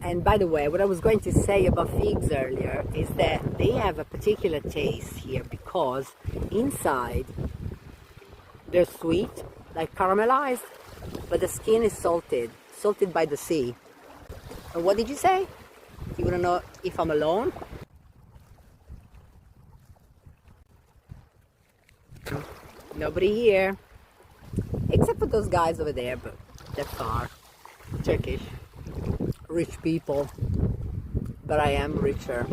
And by the way, what I was going to say about figs earlier is that they have a particular taste here because inside they're sweet, like caramelized, but the skin is salted by the sea. And what did you say? You want to know if I'm alone? Nobody here, except for those guys over there, but they're far. Turkish, rich people, but I am richer.